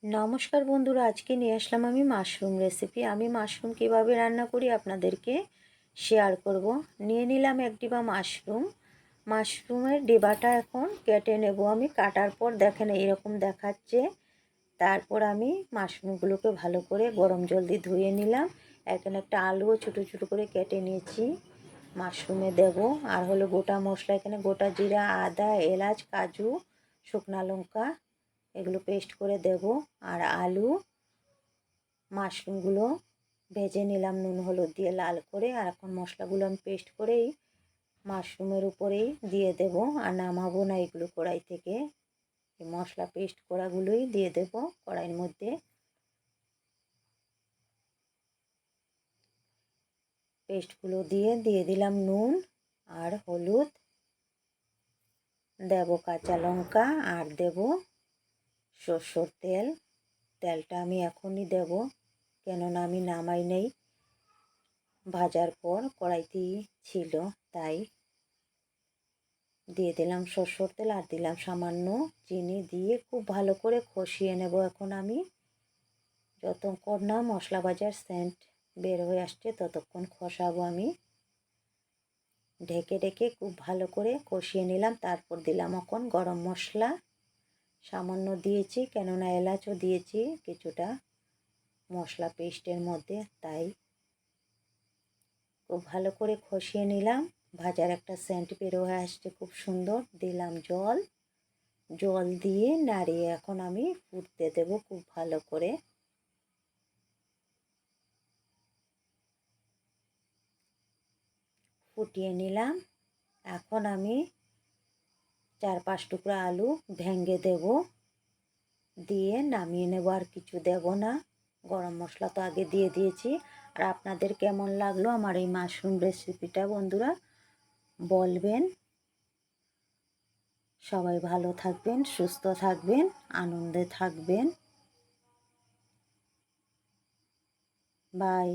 নমস্কার বন্ধুরা, আজকে নিয়ে আসলাম আমি মাশরুম রেসিপি। আমি মাশরুম কীভাবে রান্না করি আপনাদেরকে শেয়ার করব। নিয়ে নিলাম এক ডিবা মাশরুম। মাশরুমের ডিবাটা এখন কেটে নেব আমি। কাটার পর দেখেন এইরকম দেখাচ্ছে। তারপর আমি মাশরুমগুলোকে ভালো করে গরম জল দিয়ে ধুয়ে নিলাম। এখানে একটা আলুও ছোটো ছোটো করে কেটে নিয়েছি, মাশরুমে দেব। আর হলো গোটা মশলা, এখানে গোটা জিরা, আদা, এলাচ, কাজু, শুকনো লঙ্কা এগুলো পেস্ট করে দেব। আর আলু মাশরুমগুলো ভেজে নিলাম নুন হলুদ দিয়ে লাল করে। আর এখন মশলাগুলো আমি পেস্ট করেই মাশরুমের উপরেই দিয়ে দেব। আর নামাবো না এগুলো কড়াই থেকে, এই মশলা পেস্ট করাগুলোই দিয়ে দেব কড়াইয়ের মধ্যে। পেস্টগুলো দিয়ে দিলাম নুন আর হলুদ, দেব কাঁচা লঙ্কা আর দেব সরষের তেল। তেলটা আমি এখনই দেব, কেননা আমি নামাই নেই, ভাজার পর কড়াইতেই ছিল, তাই দিয়ে দিলাম সরষের তেল আর দিলাম সামান্য চিনি। দিয়ে খুব ভালো করে কষিয়ে নেব এখন আমি। যতক্ষণ না মশলা ভাজার সেন্ট বের হয়ে আসছে ততক্ষণ কষাবো আমি। ঢেকে ঢেকে খুব ভালো করে কষিয়ে নিলাম। তারপর দিলাম এখন গরম মশলা সামান্য দিয়েছি, কেননা এলাচও দিয়েছি কিছুটা মশলা পেস্টের মধ্যে, তাই খুব ভালো করে কষিয়ে নিলাম। ভাজার একটা সেন্ট বের হয়ে আসছে খুব সুন্দর। দিলাম জল দিয়ে নাড়িয়ে এখন আমি ফুটতে দেব খুব ভালো করে। ফুটিয়ে নিলাম। এখন আমি 4-5 টুকরা আলু ভেঙে দেব, দিয়ে নামিয়ে নেব। আর কিছু দেব না, গরম মশলা তো আগে দিয়ে দিয়েছি। আর আপনাদের কেমন লাগলো আমার এই মাশরুম রেসিপিটা বন্ধুরা বলবেন। সবাই ভালো থাকবেন, সুস্থ থাকবেন, আনন্দে থাকবেন। বাই।